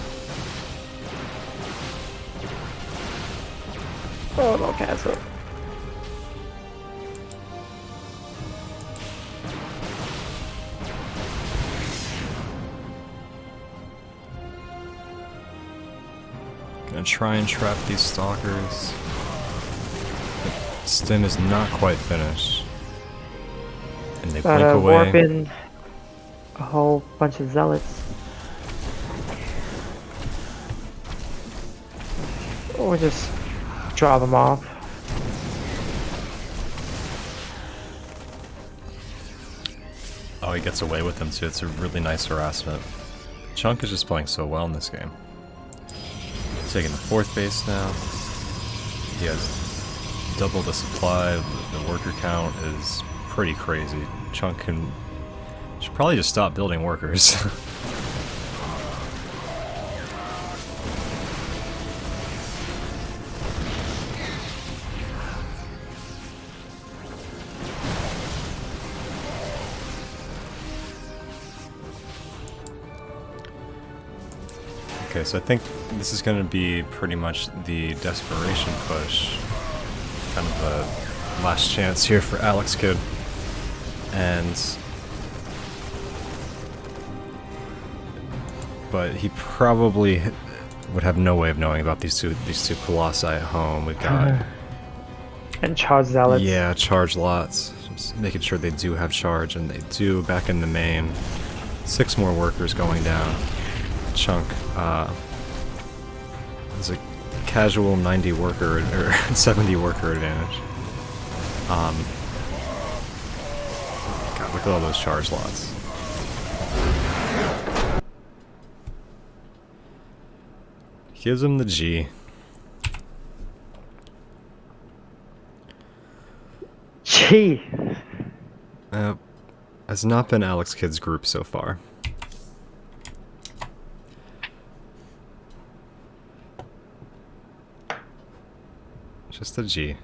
Oh, no, cancel. Gonna try and trap these stalkers. The stim is not quite finished. And they blink away. Warp in a whole bunch of zealots. Or just draw them off. Oh, he gets away with them too. It's a really nice harassment. Chunk is just playing so well in this game. Taking the 4th base now. He has double the supply. The worker count is pretty crazy. Chunk should probably just stop building workers. Okay, so I think this is going to be pretty much the desperation push. Kind of the last chance here for Alex Kidd. But he probably would have no way of knowing about these two Colossi at home. We've got... And charge zealots. Yeah, charge lots. Just making sure they do have charge, and they do back in the main. 6 more workers going down. Chunk has a casual 90 worker or 70 worker advantage. God, look at all those charge lots. Gives him the G. Gee. Has not been Alex Kidd's group so far. Just a G.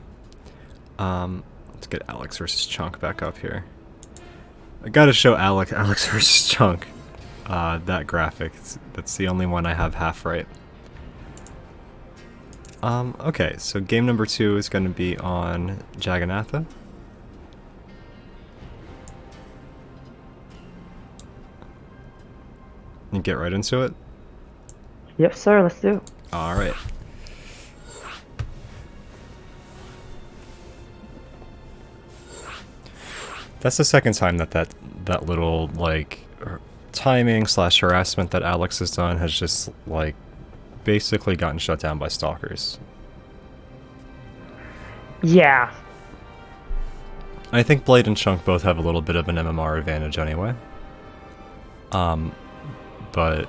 Let's get Alex versus Chunk back up here. I gotta show Alex versus Chunk. That graphic. That's the only one I have half right. Okay, so game number 2 is gonna be on Jagannatha. And get right into it? Yep, sir, let's do. Alright. That's the second time that little, like, timing slash harassment that Alex has done has just, like, basically gotten shut down by stalkers. Yeah. I think Blade and Chunk both have a little bit of an MMR advantage anyway. But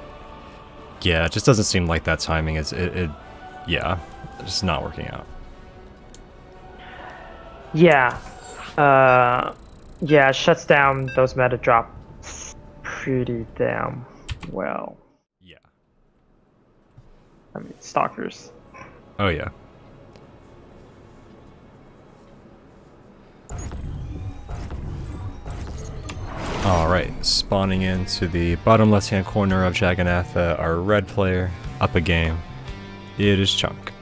yeah, it just doesn't seem like that timing is yeah, it's just not working out. Yeah. Yeah, it shuts down those meta drops pretty damn well. Yeah. I mean, stalkers. Oh yeah. Alright, spawning into the bottom left-hand corner of Jagannath, our red player, up a game. It is Chunk.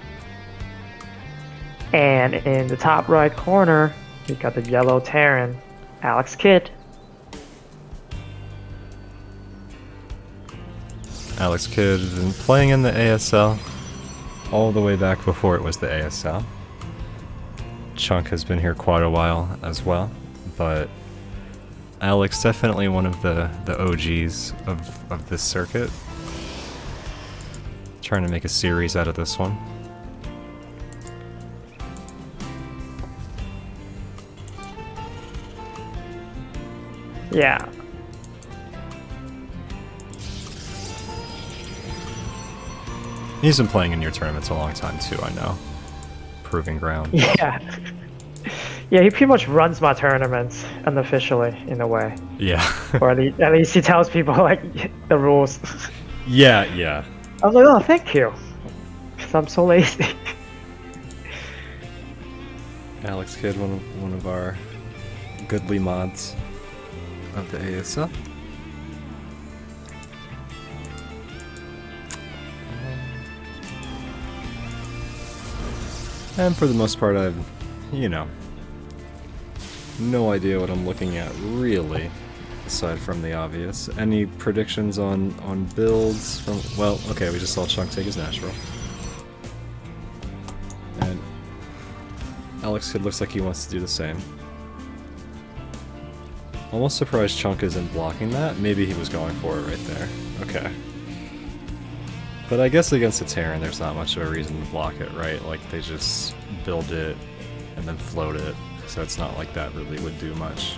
And in the top right corner, we got the yellow Terran, Alex Kidd. Alex Kidd has been playing in the ASL all the way back before it was the ASL. Chunk has been here quite a while as well, but Alex definitely one of the OGs of this circuit. Trying to make a series out of this one. Yeah. He's been playing in your tournaments a long time too, I know. Proving ground. Yeah. Yeah, he pretty much runs my tournaments unofficially, in a way. Yeah. Or at least he tells people, like, the rules. Yeah, yeah. I was like, oh, thank you. Because I'm so lazy. Alex Kidd, one of our goodly mods of the ASL. And for the most part, I've, you know, no idea what I'm looking at, really, aside from the obvious. Any predictions on builds from... Well, okay, we just saw Chunk take his natural. And Alex Kidd looks like he wants to do the same. Almost surprised Chunk isn't blocking that. Maybe he was going for it right there. Okay. But I guess against a Terran, there's not much of a reason to block it, right? Like, they just build it and then float it, so it's not like that really would do much.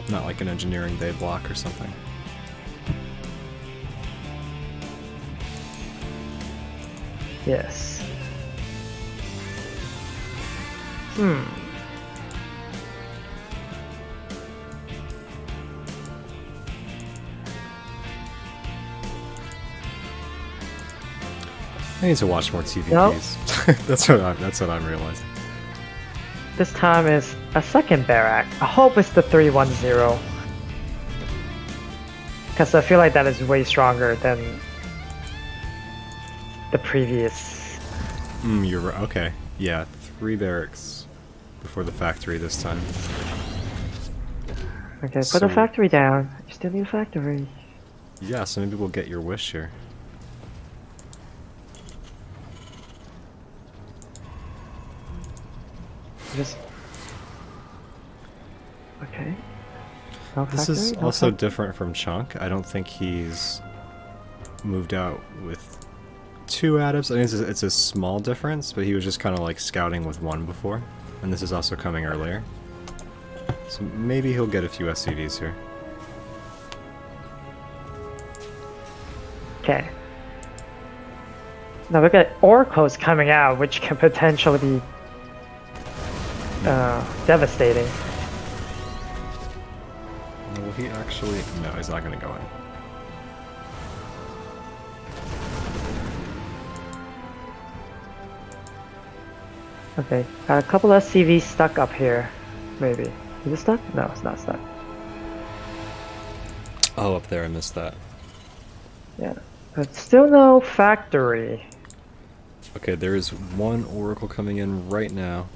Not like an engineering day block or something. Yes. I need to watch more TVPs. Nope. That's what I'm realizing. This time is a second barrack. I hope it's the 310. Because I feel like that is way stronger than the previous. You're right. Okay. Yeah, 3 barracks before the factory this time. Okay, put So- the factory down. You still need a factory. Yeah, so maybe we'll get your wish here. Just... Okay. No This is factory? No also fac- different from Chunk. I don't think he's moved out with 2 adepts. I think it's a small difference, but he was just kind of like scouting with 1 before. And this is also coming earlier. So maybe he'll get a few SCVs here. Okay. Now we got oracles coming out, which can potentially be devastating. Will he actually... No, he's not going to go in. Okay, got a couple of SCVs stuck up here. Maybe. Is it stuck? No, it's not stuck. Oh, up there, I missed that. Yeah. But still no factory. Okay, there is 1 oracle coming in right now.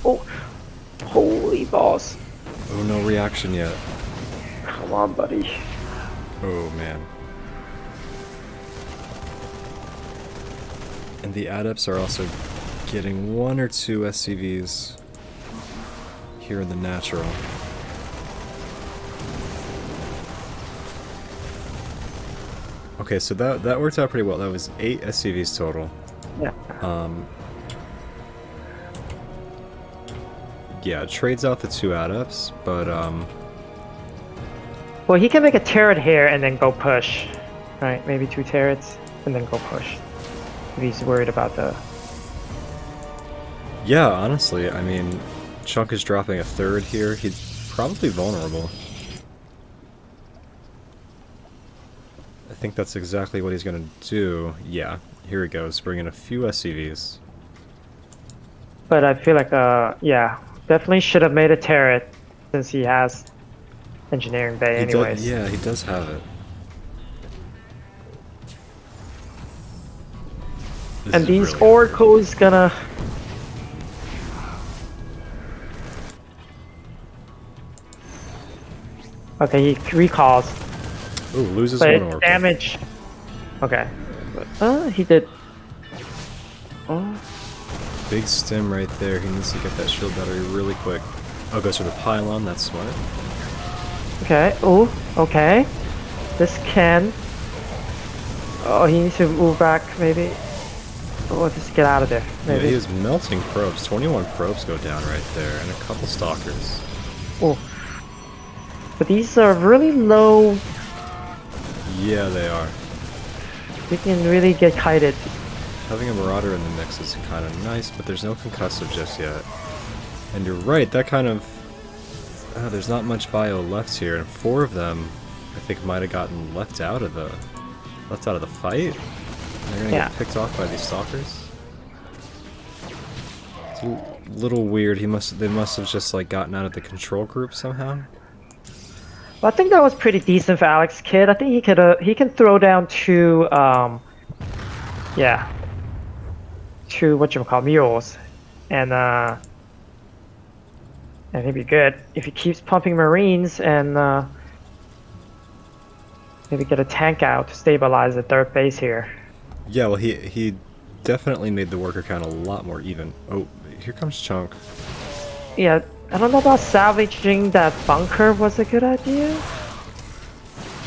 Oh. Holy balls. Oh, no reaction yet. Come on, buddy. Oh, man. And the adepts are also getting 1 or 2 SCVs here in the natural. Okay, so that worked out pretty well. That was 8 SCVs total. Yeah. Yeah, it trades out the 2 adepts, but Well, he can make a turret here and then go push. Right, maybe 2 turrets and then go push. If he's worried about the... yeah, honestly, I mean, Chunk is dropping a 3rd here. He's probably vulnerable. I think that's exactly what he's gonna do. Yeah, here he goes, bringing a few SCVs. But I feel like, yeah, definitely should have made a turret since he has engineering bay anyways. Yeah, he does have it. This And is these really awkward. oracles gonna... Okay, he recalls. Ooh, loses But one it's oracle. damage. Okay. He did. Oh. Big stim right there. He needs to get that shield battery really quick. Oh, goes for the pylon. That's smart. Okay. Oh. Okay. This can. Oh, he needs to move back, maybe. Oh, just get out of there. Yeah, Maybe. he is melting probes. 21 probes go down right there, and a couple stalkers. Oh. But these are really low. Yeah, they are. You can really get kited. Having a Marauder in the mix is kind of nice, but there's no concussive just yet. And you're right, that kind of... there's not much bio left here, and 4 of them, I think, might have gotten left out of the fight. And they're gonna get picked off by these stalkers. It's a little weird. They must have just like gotten out of the control group somehow. Well, I think that was pretty decent for Alex Kidd. I think he can throw down 2 yeah, 2 mules, and he'd be good if he keeps pumping Marines and maybe get a tank out to stabilize the 3rd base here. Yeah, well, he definitely made the worker count a lot more even. Oh, here comes Chunk. Yeah, I don't know about salvaging that bunker was a good idea.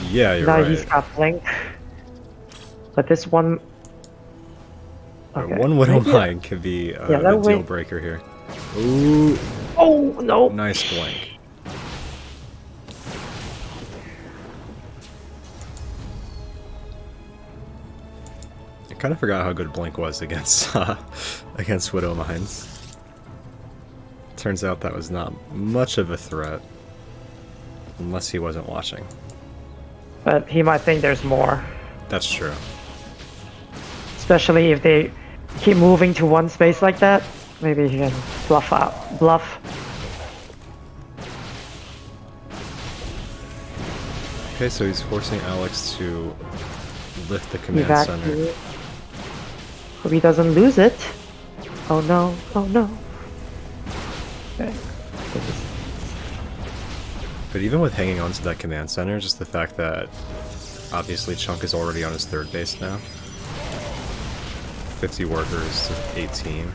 Yeah, you're now right. he's got blink, but this one. Okay. One Widow Mine could be a deal breaker here. Ooh. Oh no! Nice blink. I kind of forgot how good Blink was against against Widow Mines. Turns out that was not much of a threat, unless he wasn't watching. But he might think there's more. That's true. Especially if they keep moving to one space like that, maybe he can bluff. Okay, so he's forcing Alex to lift the command center. Hope he doesn't lose it. Oh no, oh no. Okay. But even with hanging on to that command center, just the fact that obviously Chunk is already on his 3rd base now. 50 workers to 18.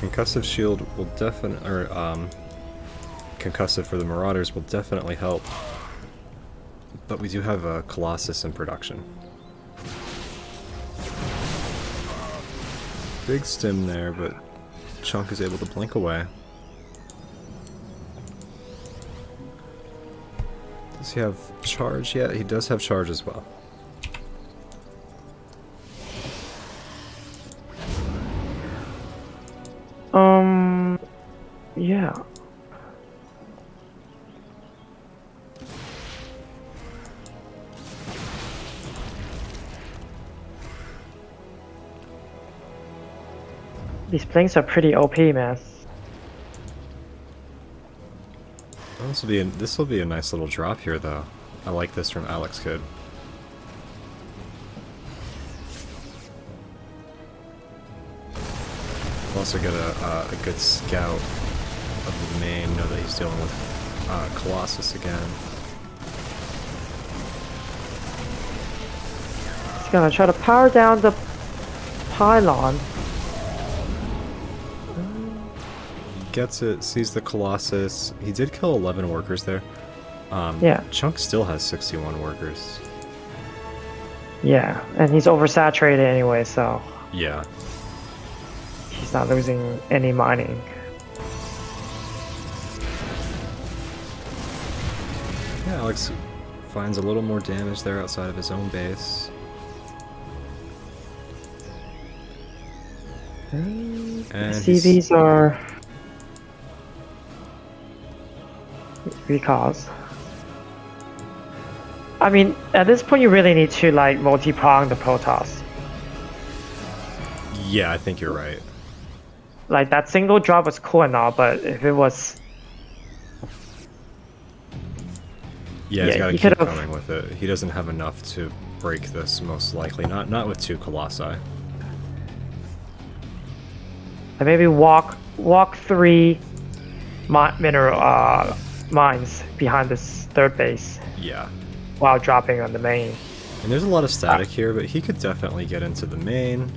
Concussive shield will definitely, or concussive for the Marauders will definitely help. But we do have a Colossus in production. Big stim there, but Chunk is able to blink away. Does he have charge yet? He does have charge as well. Yeah. These blinks are pretty OP, man. This will be a nice little drop here, though. I like this from Alex Kidd. We'll also get a good scout of the main. Know that he's dealing with Colossus again. He's gonna try to power down the pylon. gets it, sees the Colossus. He did kill 11 workers there. Yeah. Chunk still has 61 workers. Yeah, and he's oversaturated anyway, so Yeah. he's not losing any mining. Yeah, Alex finds a little more damage there outside of his own base. And CVs are recalls. I mean, at this point, you really need to like multi-prong the Protoss. yeah, I think you're right. Like that single drop was cool and all, but if it was, Yeah, he's Yeah, got to he keep could've- coming with it. He doesn't have enough to break this, most likely. Not with 2 Colossi. and maybe walk 3 mineral mines behind this third base Yeah. while dropping on the main. And there's a lot of static here, but he could definitely get into the main.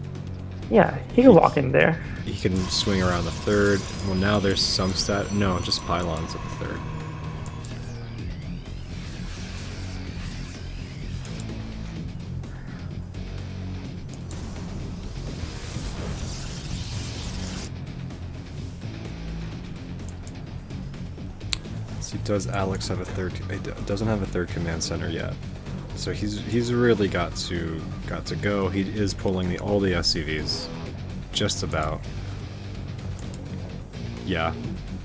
Yeah, he can walk in there. He can swing around the third. Well, now there's some stat. No, just pylons at the third. So does Alex have a third? He doesn't have a third command center yet. So he's really got to go. He is pulling all the SCVs, just about. Yeah,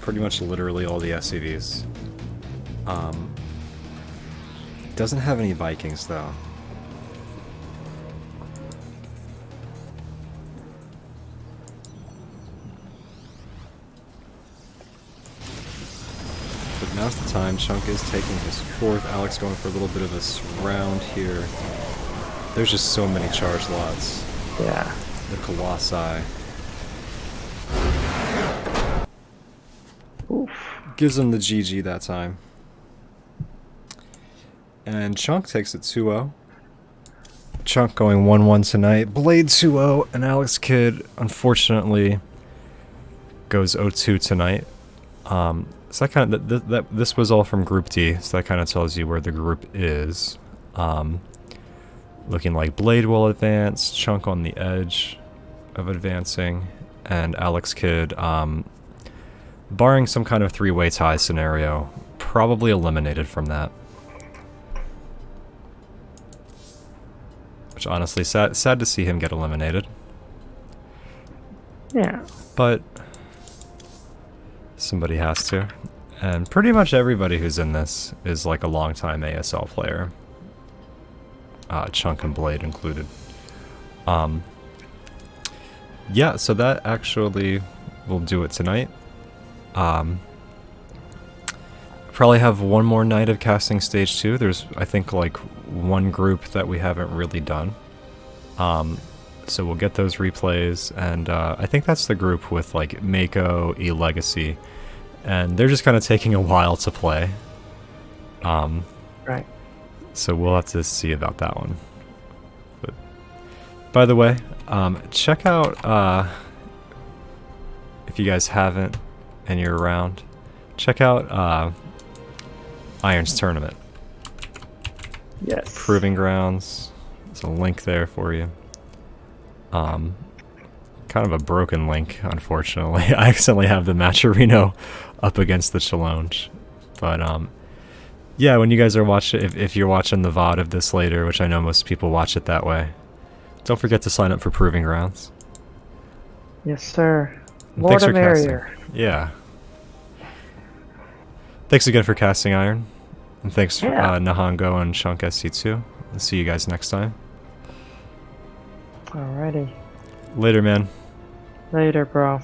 pretty much literally all the SCVs. Doesn't have any Vikings though. But now's the time. Chunk is taking his 4th. Alex going for a little bit of a surround here. There's just so many charge lots. Yeah. The Colossi. Oof. Gives him the GG that time. And Chunk takes it 2-0. Chunk going 1-1 tonight. Blade 2-0. And Alex Kidd, unfortunately, goes 0-2 tonight. So that kind of this was all from Group D. So that kind of tells you where the group is. Looking like Blade will advance. Chunk on the edge of advancing, and Alex Kidd, barring some kind of 3-way tie scenario, probably eliminated from that. Which honestly, sad to see him get eliminated. Yeah. But somebody has to. And pretty much everybody who's in this is like a longtime ASL player. Chunk and Blade included. Yeah, so that actually will do it tonight. Probably have one more night of casting stage 2. There's, I think, like one group that we haven't really done. So we'll get those replays, and I think that's the group with like Mako, E-Legacy, and they're just kind of taking a while to play. Right. So we'll have to see about that one. But by the way, check out, if you guys haven't and you're around, check out Iron's tournament. Yes. Proving Grounds. There's a link there for you. Kind of a broken link, unfortunately. I accidentally have the matcherino up against the challenge. But yeah, when you guys are watching, if you're watching the VOD of this later, which I know most people watch it that way, don't forget to sign up for Proving Grounds. Yes, sir. And More thanks the for casting. merrier. Yeah. Thanks again for casting, Iron. And thanks, Yeah. Nahango and Chunk SC2. I'll see you guys next time. Alrighty. Later, man. Later, bro.